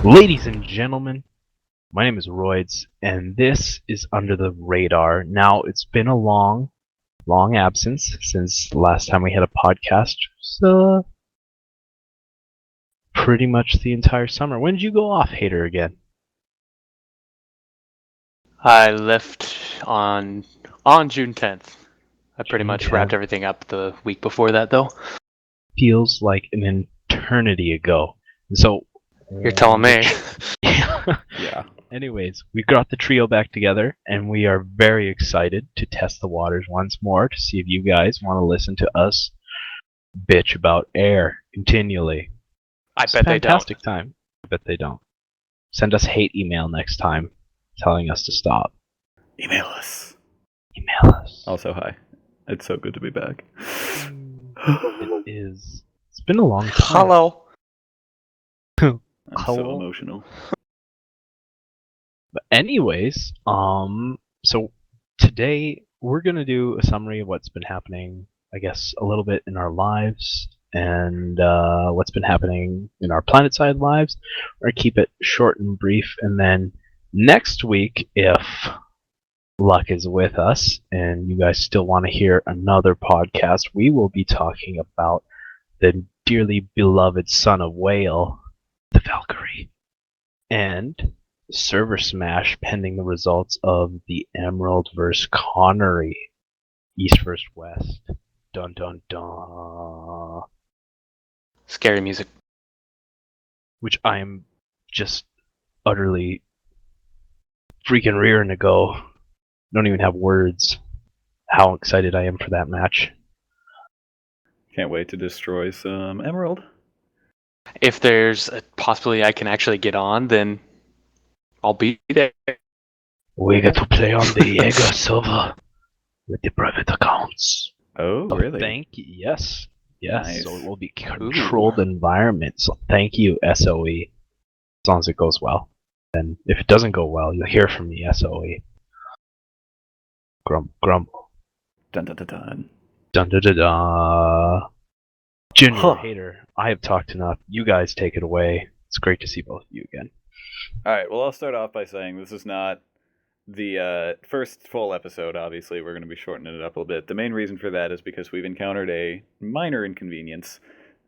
Ladies and gentlemen, my name is Royds, and this is Under the Radar. Now, it's been a long absence since the last time we had a podcast. So, pretty much the entire summer. When did you go off, Hater, again? I left on June 10th. I pretty much wrapped everything up the week before that, though. Feels like an eternity ago. So, You're telling me. Yeah. Anyways, we got the trio back together, and we are very excited to test the waters once more to see if you guys want to listen to us bitch about air continually. I It's bet a they don't. fantastic time. I bet they don't. Send us hate email next time telling us to stop. Email us. Email us. Also, hi. It's so good to be back. It is. It's been a long time. Hello. I'm Hello. so emotional. But anyways, so today we're gonna do a summary of what's been happening, I guess, a little bit in our lives and what's been happening in our PlanetSide lives. We're gonna keep it short and brief, and then next week, if luck is with us and you guys still want to hear another podcast, we will be talking about the dearly beloved son of Whale, the Valkyrie, and server smash pending the results of the Emerald vs. Connery, East vs. West. Dun dun dun. Scary music. Which I am just utterly freaking rearing to go. Don't even have words how excited I am for that match. Can't wait to destroy some Emerald. If there's a possibility I can actually get on, then I'll be there. We get to play on the Jaeger server with the private accounts. Oh, really? Thank you. Yes. Nice. So it will be controlled environment. So thank you, SOE. As long as it goes well. And if it doesn't go well, you'll hear from me, SOE. Grumble. Dun dun dun dun. Dun dun dun dun. Junior Huh. Hater, I have talked enough. You guys take it away. It's great to see both of you again. Alright, well, I'll start off by saying this is not the first full episode, obviously. We're going to be shortening it up a little bit. The main reason for that is because we've encountered a minor inconvenience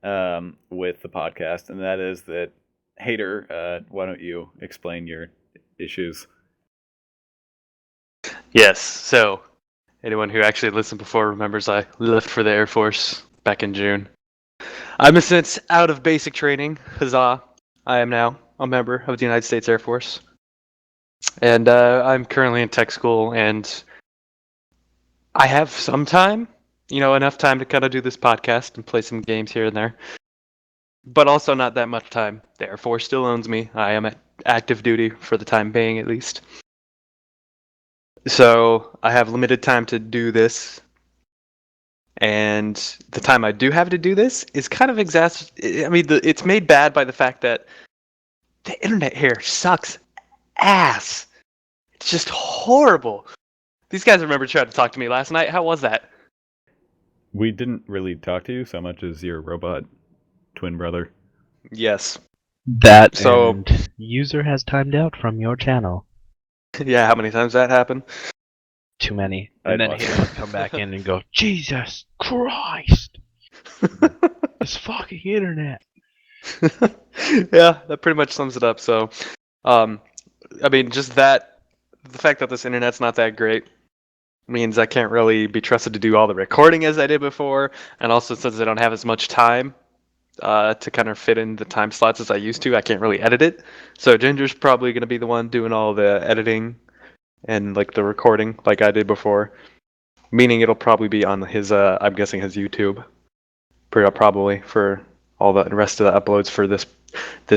with the podcast, and that is that, Hater, why don't you explain your issues? Yes, so anyone who actually listened before remembers I left for the Air Force back in June. I'm since out of basic training. Huzzah. I am now a member of the United States Air Force. And I'm currently in tech school, and I have some time, enough time to kind of do this podcast and play some games here and there. But also not that much time. The Air Force still owns me. I am at active duty for the time being, at least. So I have limited time to do this. And the time I do have to do this is kind of it's made bad by the fact that the internet here sucks ass. It's just horrible. These guys remember trying to talk to me last night. How was that? We didn't really talk to you so much as your robot twin brother. Yes. That So- and user has timed out from your channel. Yeah, how many times that happened? Too many. I'd And then watch he it. would come back in and go, Jesus Christ! This fucking internet! Yeah, that pretty much sums it up. So, just that, the fact that this internet's not that great means I can't really be trusted to do all the recording as I did before, and also since I don't have as much time to kind of fit in the time slots as I used to, I can't really edit it. So Ginger's probably going to be the one doing all the editing and like the recording like I did before, meaning it'll probably be on his, I'm guessing his YouTube, probably for all the rest of the uploads for this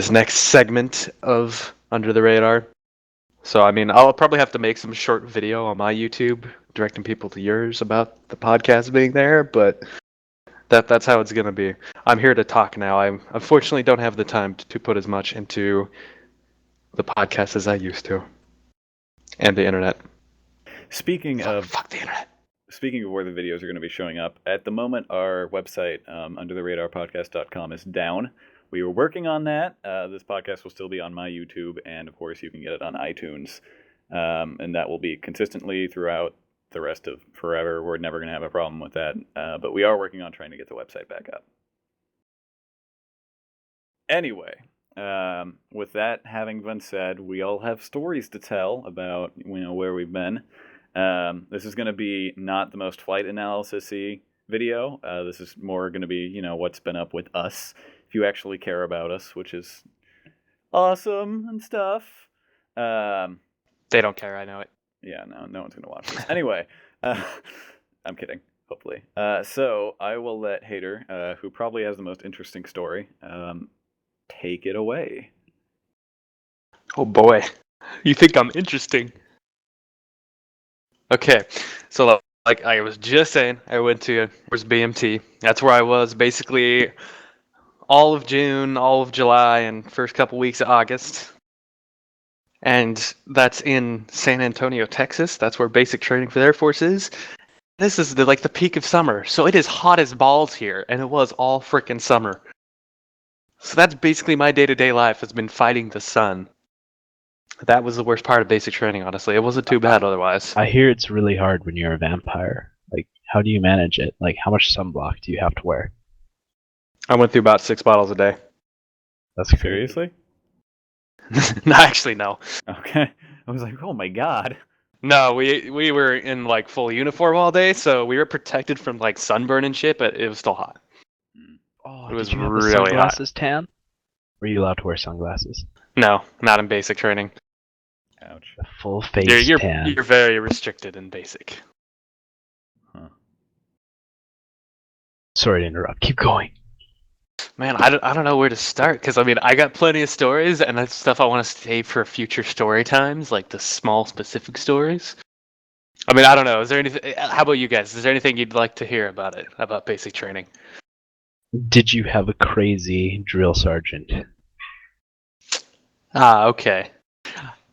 next segment of Under the Radar. So I'll probably have to make some short video on my YouTube directing people to yours about the podcast being there, but that's how it's gonna be. I'm here to talk now. I unfortunately don't have the time to put as much into the podcast as I used to, and the internet. Speaking of Fuck the internet. Speaking of where the videos are going to be showing up, at the moment our website, undertheradarpodcast.com, is down. we were working on that. This podcast will still be on my YouTube, and of course, you can get it on iTunes. And that will be consistently throughout the rest of forever. We're never going to have a problem with that. But we are working on trying to get the website back up. Anyway, with that having been said, we all have stories to tell about where we've been. This is going to be not the most flight analysis-y video. This is more going to be what's been up with us, if you actually care about us, which is awesome and stuff. They don't care, I know it. Yeah, no one's going to watch this. Anyway, I'm kidding, hopefully. So I will let Hader, who probably has the most interesting story, take it away. Oh boy, you think I'm interesting? Okay, so like I was just saying, I went to BMT. That's where I was basically all of June, all of July, and first couple weeks of August. And that's in San Antonio, Texas. That's where basic training for the Air Force is. This is the peak of summer, so it is hot as balls here, and it was all frickin' summer. So that's basically my day-to-day life, has been fighting the sun. That was the worst part of basic training, honestly. It wasn't too bad otherwise. I hear it's really hard when you're a vampire. Like, how do you manage it? Like, how much sunblock do you have to wear? I went through about 6 bottles a day. That's crazy. Seriously? No, actually, no. Okay. I was like, oh my god. No, we were in full uniform all day, so we were protected from sunburn and shit, but it was still hot. Oh, It was did you have really the hot. sunglasses tan? Were you allowed to wear sunglasses? No, not in basic training. Ouch. A full face tan. You're very restricted in basic. Huh. Sorry to interrupt. Keep going. Man, I don't know where to start, because I got plenty of stories, and that's stuff I want to save for future story times, like the small specific stories. I don't know. Is there anything? How about you guys? Is there anything you'd like to hear about it, about basic training? Did you have a crazy drill sergeant? Ah, okay.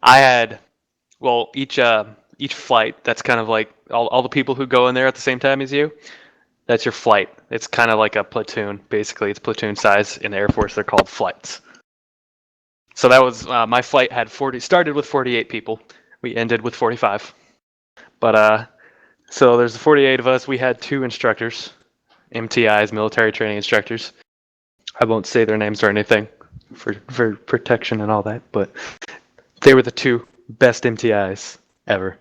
I had, each flight, that's kind of like all the people who go in there at the same time as you. That's your flight. It's kind of like a platoon, basically. It's platoon size. In the Air Force, they're called flights. So that was, my flight started with 48 people. We ended with 45. But, so there's the 48 of us. We had 2 instructors, MTIs, military training instructors. I won't say their names or anything for protection and all that, but they were the 2 best MTIs ever.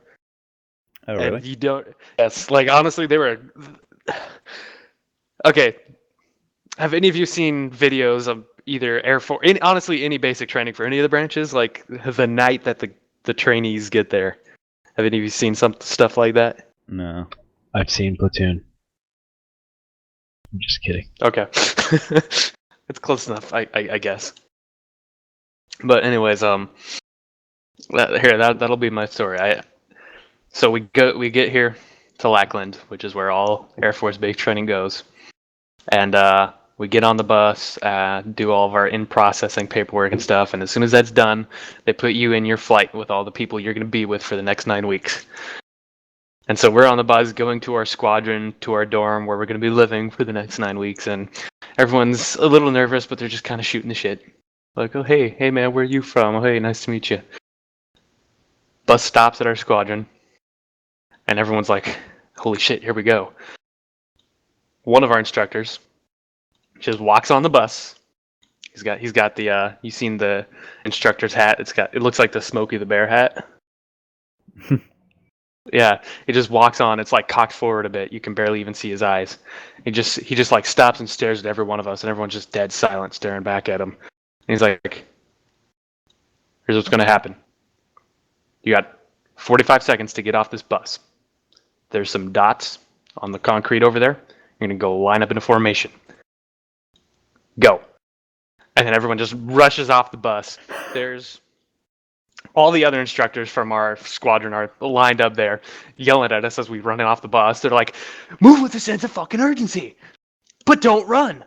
Oh, really? And you don't, yes, honestly, they were, okay. Have any of you seen videos of either Air Force, honestly, any basic training for any of the branches, like the night that the trainees get there? Have any of you seen some stuff like that? No. I've seen Platoon. I'm just kidding. Okay. It's close enough, I guess. But anyways, that'll be my story. So we get here to Lackland, which is where all Air Force base training goes, and we get on the bus, do all of our in-processing paperwork and stuff, and as soon as that's done, they put you in your flight with all the people you're going to be with for the next 9 weeks. And so we're on the bus going to our squadron, to our dorm, where we're going to be living for the next 9 weeks, and everyone's a little nervous, but they're just kind of shooting the shit. Like, oh, hey man, where are you from? Oh, hey, nice to meet you. Bus stops at our squadron, and everyone's like, holy shit, here we go. One of our instructors just walks on the bus. He's got the you seen the instructor's hat? It looks like the Smokey the Bear hat. Yeah, he just walks on. It's cocked forward a bit. You can barely even see his eyes. He just stops and stares at every one of us, and everyone's just dead silent, staring back at him. And he's like, "Here's what's gonna happen. You got 45 seconds to get off this bus. There's some dots on the concrete over there. You're gonna go line up in a formation. Go." And then everyone just rushes off the bus. There's all the other instructors from our squadron are lined up there, yelling at us as we run off the bus. They're like, "Move with a sense of fucking urgency, but don't run."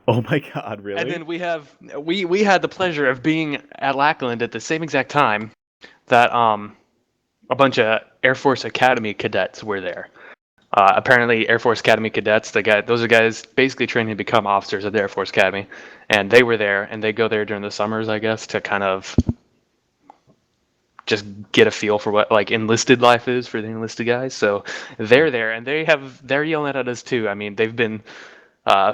Oh my god, really? And then we had the pleasure of being at Lackland at the same exact time that a bunch of Air Force Academy cadets were there. Apparently, Air Force Academy cadets, those are guys basically training to become officers at the Air Force Academy, and they were there, and they go there during the summers, I guess, to kind of just get a feel for what like enlisted life is for the enlisted guys. So they're there, and they're yelling at us too. I mean, they've been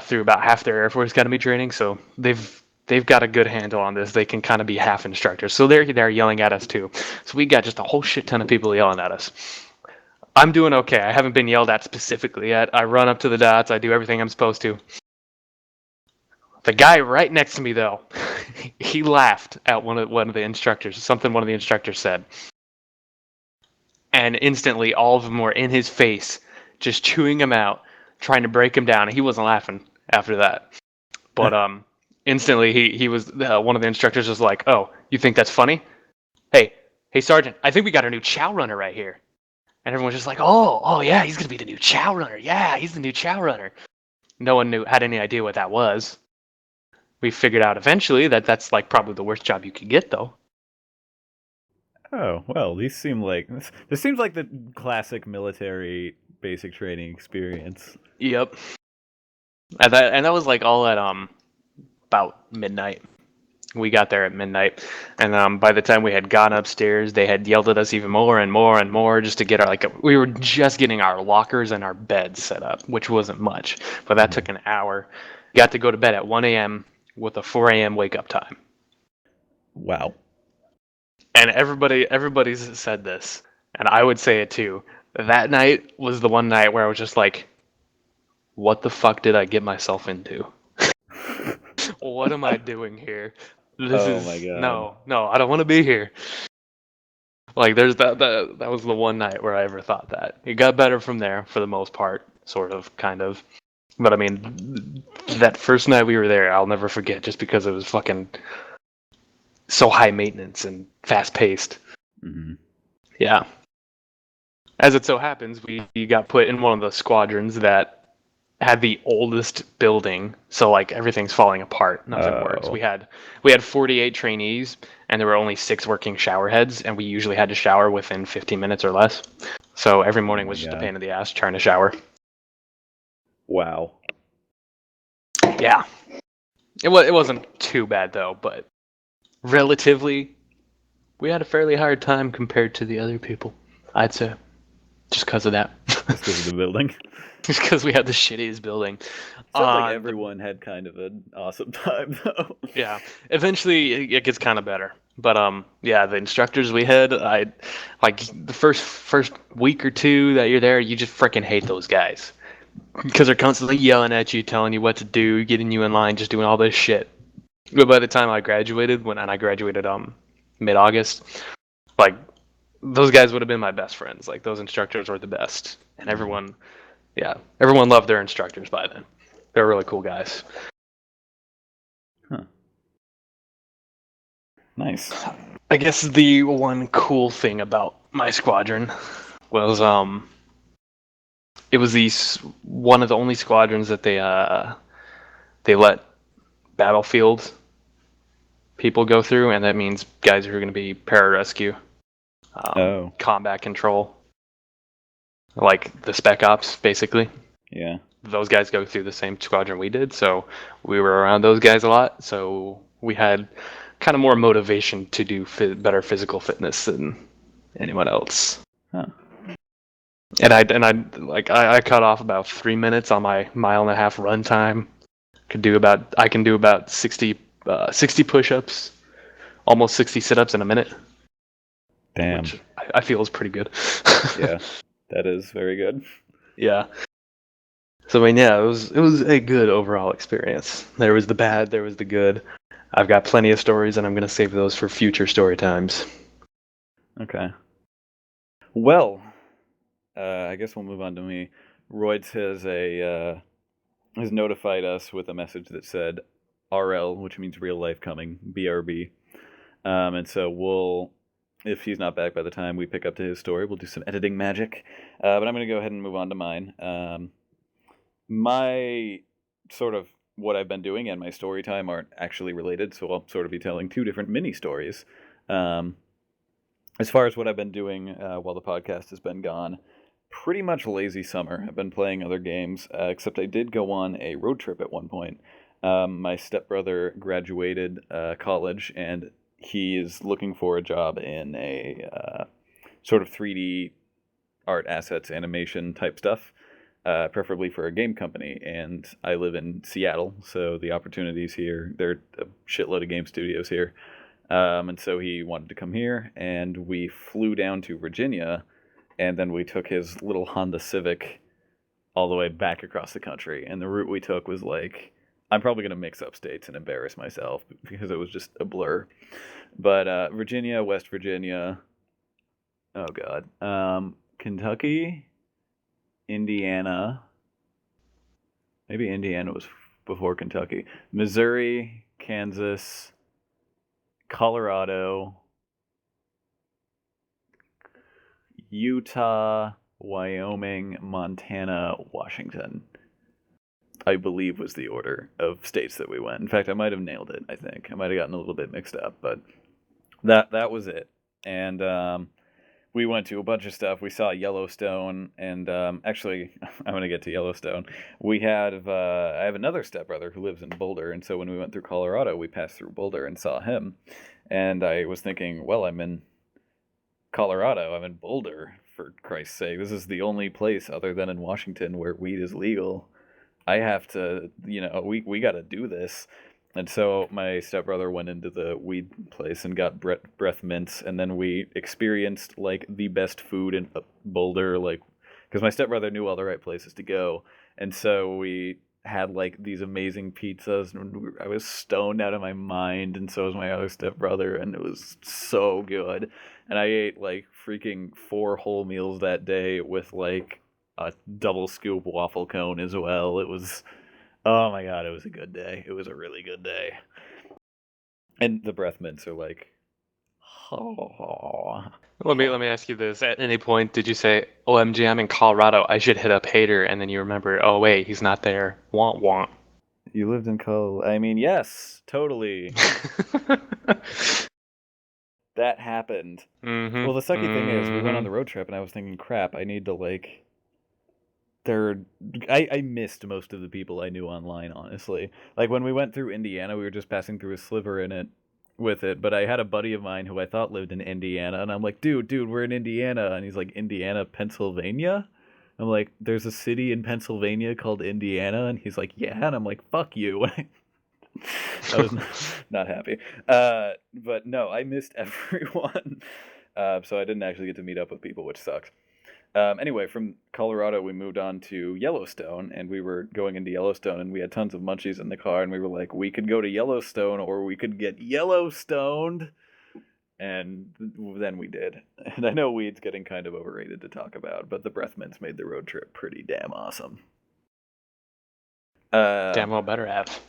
through about half their Air Force Academy training, so they've got a good handle on this. They can kind of be half instructors, so they're there yelling at us too. So we got just a whole shit ton of people yelling at us. I'm doing okay. I haven't been yelled at specifically yet. I run up to the dots. I do everything I'm supposed to. The guy right next to me, though, he laughed at one of the instructors. Something one of the instructors said, and instantly all of them were in his face, just chewing him out, trying to break him down. And he wasn't laughing after that, but instantly he was one of the instructors was like, "Oh, you think that's funny? Hey, Sergeant, I think we got a new chow runner right here." And everyone's just like, "Oh yeah, he's gonna be the new chow runner. Yeah, he's the new chow runner." No one had any idea what that was. We figured out eventually that that's like probably the worst job you could get, though. Oh, well, these seem like this seems like the classic military basic training experience. Yep. And that was like all at about midnight. We got there at midnight, and by the time we had gone upstairs, they had yelled at us even more and more and more just to get we were just getting our lockers and our beds set up, which wasn't much, but that took an hour. Got to go to bed at 1 a.m. with a 4 a.m. wake up time. Wow. And everybody's said this, and I would say it too. That night was the one night where I was just like, what the fuck did I get myself into? What am I doing here? My god. No, I don't want to be here. Like there's that was the one night where I ever thought that. It got better from there for the most part, sort of, kind of. But I mean, that first night we were there, I'll never forget just because it was fucking so high maintenance and fast paced. Mm-hmm. Yeah. As it so happens, we got put in one of the squadrons that had the oldest building, so like everything's falling apart. Nothing works. We had 48 trainees, and there were only 6 working shower heads, and we usually had to shower within 15 minutes or less. So every morning was just a pain in the ass trying to shower. Wow. Yeah. It wasn't too bad though, but relatively, we had a fairly hard time compared to the other people, I'd say. Just because of that. Just because of the building. Just because we had the shittiest building. Sounds like everyone had kind of an awesome time, though. Yeah. Eventually, it gets kind of better. But yeah, the instructors we had, I like the first week or two that you're there, you just freaking hate those guys because they're constantly yelling at you, telling you what to do, getting you in line, just doing all this shit. But by the time I graduated, and I graduated mid-August, like those guys would have been my best friends. Like those instructors were the best, and everyone loved their instructors by then. They're really cool guys. Huh. Nice. I guess the one cool thing about my squadron was it was one of the only squadrons that they let battlefield people go through, and that means guys who are going to be pararescue, combat control, like the spec ops, basically. Yeah. Those guys go through the same squadron we did, so we were around those guys a lot. So we had kind of more motivation to do better physical fitness than anyone else. Huh. And I cut off about 3 minutes on my 1.5 mile run time. I can do about 60 push-ups, almost 60 sit-ups in a minute. Damn. Which I feel is pretty good. Yeah, that is very good. Yeah. So I mean, yeah, it was a good overall experience. There was the bad, there was the good. I've got plenty of stories, and I'm going to save those for future story times. Okay. Well, I guess we'll move on to me. Royds has notified us with a message that said RL, which means real life coming, BRB. And so if he's not back by the time we pick up to his story, we'll do some editing magic. But I'm going to go ahead and move on to mine. My sort of what I've been doing and my story time aren't actually related, so I'll sort of be telling 2 different mini stories. As far as what I've been doing while the podcast has been gone, pretty much lazy summer. I've been playing other games, except I did go on a road trip at one point. My stepbrother graduated college, and he is looking for a job in a sort of 3D art assets animation type stuff, preferably for a game company. And I live in Seattle, so the opportunities here, there are a shitload of game studios here. And so he wanted to come here, and we flew down to Virginia, and then we took his little Honda Civic all the way back across the country. And the route we took was like, I'm probably going to mix up states and embarrass myself because it was just a blur. But Virginia, West Virginia, oh God, Kentucky, Indiana, maybe Indiana was before Kentucky, Missouri, Kansas, Colorado, Utah, Wyoming, Montana, Washington, I believe was the order of states that we went. In fact, I might have nailed it, I think. I might have gotten a little bit mixed up, but that was it. And we went to a bunch of stuff. We saw Yellowstone, and actually, I'm going to get to Yellowstone. I have another stepbrother who lives in Boulder, and so when we went through Colorado, we passed through Boulder and saw him. And I was thinking, well, I'm in Colorado. I'm in Boulder, for Christ's sake. This is the only place other than in Washington where weed is legal. I have to, we got to do this. And so my stepbrother went into the weed place and got breath mints, and then we experienced like the best food in Boulder, like because my stepbrother knew all the right places to go, and so we had like these amazing pizzas, and I was stoned out of my mind, and so was my other stepbrother, and it was so good. And I ate like freaking 4 whole meals that day with like a double scoop waffle cone as well. It was, oh my God, it was a good day. It was a really good day. And the breath mints are like, oh. Let me ask you this. At any point, did you say, "OMG, I'm in Colorado. I should hit up Hater," and then you remember, "Oh wait, he's not there." Want want. You lived in Colorado. I mean, yes, totally. That happened. Mm-hmm. Well, the sucky thing is, we went on the road trip, and I was thinking, crap, I need to like. I missed most of the people I knew online, honestly. Like when we went through Indiana, we were just passing through a sliver in it with it, but I had a buddy of mine who I thought lived in Indiana, and I'm like, dude, we're in Indiana, and he's like, Indiana, Pennsylvania? I'm like, there's a city in Pennsylvania called Indiana, and he's like, yeah, and I'm like, fuck you. I was not happy. But no, I missed everyone. So I didn't actually get to meet up with people, which sucks. Anyway, from Colorado, we moved on to Yellowstone, and we were going into Yellowstone, and we had tons of munchies in the car, and we were like, we could go to Yellowstone, or we could get Yellowstoned, and then we did. And I know weed's getting kind of overrated to talk about, but the breath mints made the road trip pretty damn awesome. Damn well better have.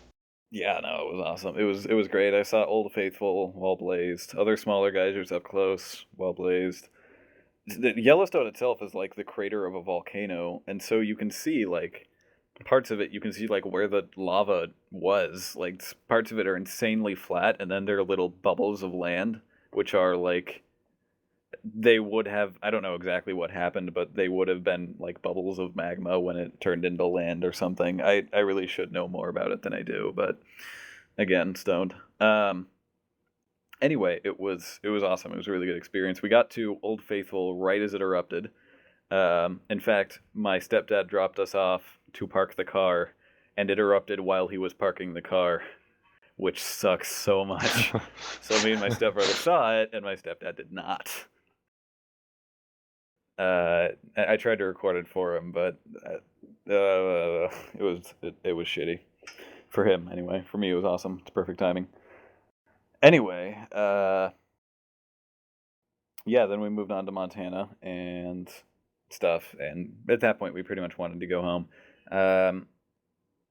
Yeah, no, it was awesome. It was great. I saw Old Faithful, well blazed. Other smaller geysers up close, well blazed. The Yellowstone itself is like the crater of a volcano, and so you can see like parts of it. You can see like where the lava was. Like parts of it are insanely flat, and then there are little bubbles of land, which are like they would have. I don't know exactly what happened, but they would have been like bubbles of magma when it turned into land or something. I really should know more about it than I do, but again, stoned. Anyway, it was awesome. It was a really good experience. We got to Old Faithful right as it erupted. In fact, my stepdad dropped us off to park the car, and it erupted while he was parking the car, which sucks so much. So me and my stepbrother saw it, and my stepdad did not. I tried to record it for him, but it was shitty for him anyway. For me, it was awesome. It's perfect timing. Anyway, yeah, then we moved on to Montana and stuff, and at that point, we pretty much wanted to go home.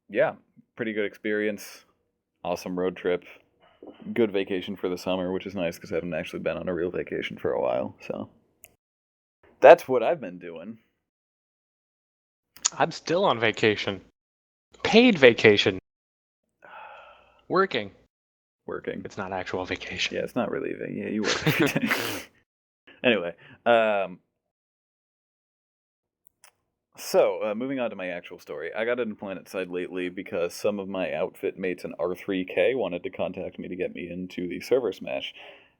Yeah, pretty good experience. Awesome road trip. Good vacation for the summer, which is nice because I haven't actually been on a real vacation for a while. So that's what I've been doing. I'm still on vacation. Paid vacation. Working. It's not actual vacation. Yeah, it's not really. Yeah, you work every day. Anyway, So, moving on to my actual story. I got into PlanetSide lately because some of my outfit mates in R3K wanted to contact me to get me into the server smash.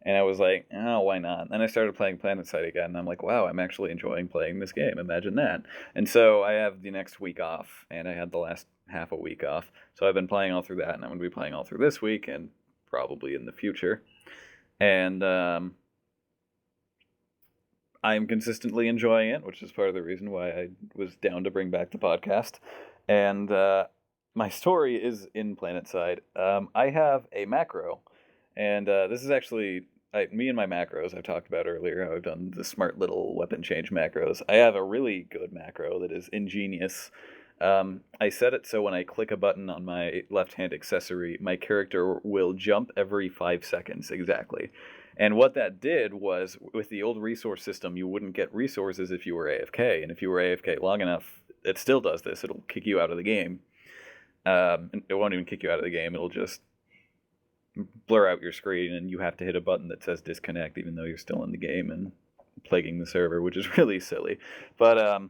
And I was like, oh, why not? And I started playing PlanetSide again, and I'm like, wow, I'm actually enjoying playing this game. Imagine that. And so I have the next week off, and I had the last half a week off. So I've been playing all through that, and I'm going to be playing all through this week, and probably in the future. And I'm consistently enjoying it, which is part of the reason why I was down to bring back the podcast. And my story is in PlanetSide. I have a macro, and this is actually me and my macros I've talked about earlier. How I've done the smart little weapon change macros. I have a really good macro that is ingenious. I set it so when I click a button on my left-hand accessory, my character will jump every 5 seconds exactly. And what that did was, with the old resource system, you wouldn't get resources if you were AFK. And if you were AFK long enough, it still does this. It'll kick you out of the game. It won't even kick you out of the game. It'll just blur out your screen, and you have to hit a button that says disconnect, even though you're still in the game and plaguing the server, which is really silly. But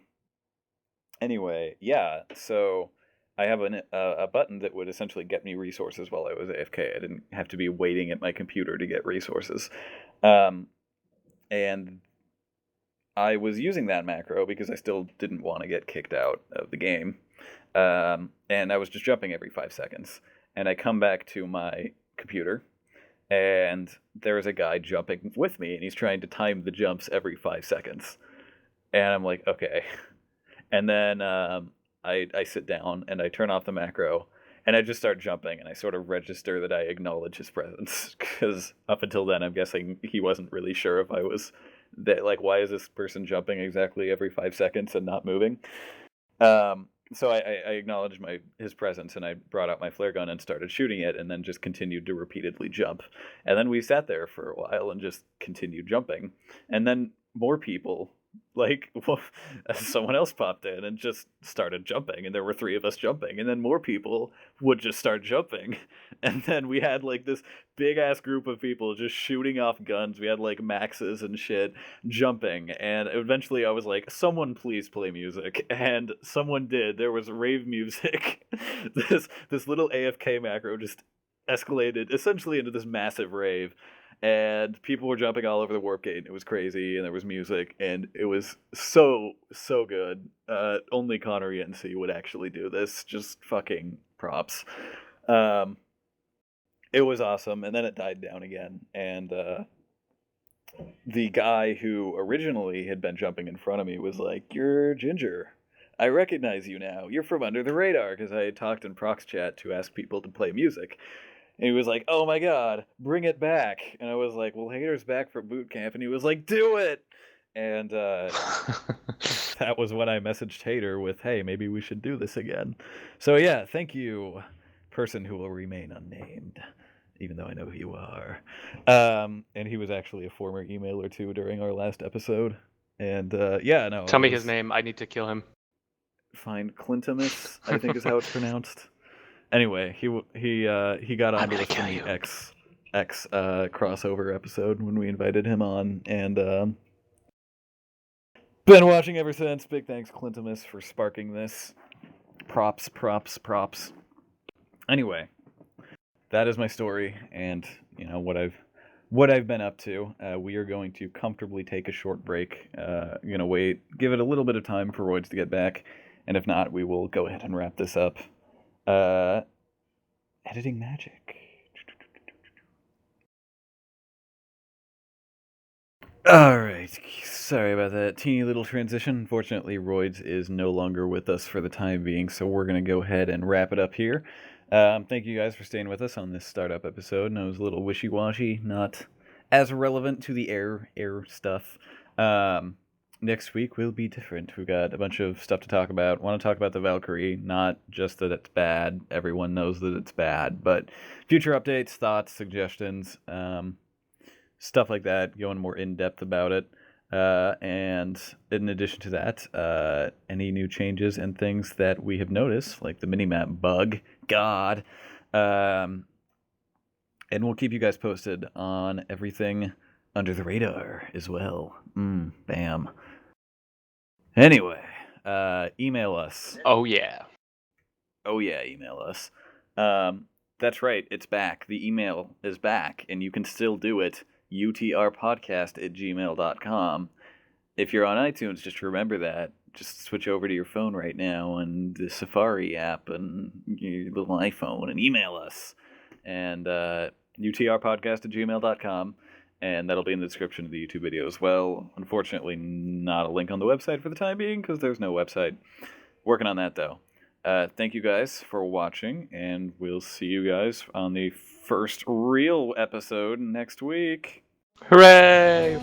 anyway, yeah. So I have a button that would essentially get me resources while I was AFK. I didn't have to be waiting at my computer to get resources. And I was using that macro because I still didn't want to get kicked out of the game. And I was just jumping every 5 seconds. And I come back to my computer, and there is a guy jumping with me, and he's trying to time the jumps every 5 seconds. And I'm like, okay. And then I sit down and I turn off the macro, and I just start jumping, and I sort of register that I acknowledge his presence, because up until then I'm guessing he wasn't really sure if I was that, like, why is this person jumping exactly every 5 seconds and not moving. So I acknowledged his presence, and I brought out my flare gun and started shooting it, and then just continued to repeatedly jump. And then we sat there for a while and just continued jumping, and then more people, like, someone else popped in and just started jumping, and there were 3 of us jumping, and then more people would just start jumping, and then we had like this big ass group of people just shooting off guns. We had like maxes and shit jumping, and eventually I was like, someone please play music, and someone did. There was rave music. This little AFK macro just escalated essentially into this massive rave, and people were jumping all over the warp gate. It was crazy, and there was music, and it was so good. Only Connor ENC would actually do this. Just fucking props. It was awesome, and then it died down again, and the guy who originally had been jumping in front of me was like, "You're Ginger. I recognize you now. You're from Under the Radar," because I had talked in Prox Chat to ask people to play music. And he was like, "Oh my god, bring it back." And I was like, "Well, Hater's back from boot camp." And he was like, "Do it!" And that was when I messaged Hater with, "Hey, maybe we should do this again." So yeah, thank you, person who will remain unnamed, even though I know who you are. And he was actually a former emailer too during our last episode. And yeah, no. Tell me his name. I need to kill him. Fine, Clintimus, I think is how it's pronounced. Anyway, he got onto us in the X crossover episode when we invited him on, and been watching ever since. Big thanks, Clintimus, for sparking this. Props. Anyway, that is my story, and you know what I've been up to. We are going to comfortably take a short break. Gonna wait, give it a little bit of time for Roids to get back, and if not, we will go ahead and wrap this up. Editing magic. Alright, sorry about that teeny little transition. Unfortunately, Roids is no longer with us for the time being, so we're going to go ahead and wrap it up here. Thank you guys for staying with us on this startup episode. I was a little wishy-washy, not as relevant to the air stuff. Next week will be different. We've got a bunch of stuff to talk about. Want to talk about the Valkyrie, not just that it's bad. Everyone knows that it's bad, but future updates, thoughts, suggestions, stuff like that, going more in-depth about it. And in addition to that, any new changes and things that we have noticed, like the minimap bug, God. And we'll keep you guys posted on everything under the radar as well. Bam. Anyway, email us. Oh yeah. Oh yeah, email us. That's right, it's back. The email is back, and you can still do it. utrpodcast@gmail.com. If you're on iTunes, just remember that. Just switch over to your phone right now and the Safari app and your little iPhone and email us. And utrpodcast@gmail.com. And that'll be in the description of the YouTube video as well. Unfortunately, not a link on the website for the time being because there's no website. Working on that though. Thank you guys for watching, and we'll see you guys on the first real episode next week. Hooray!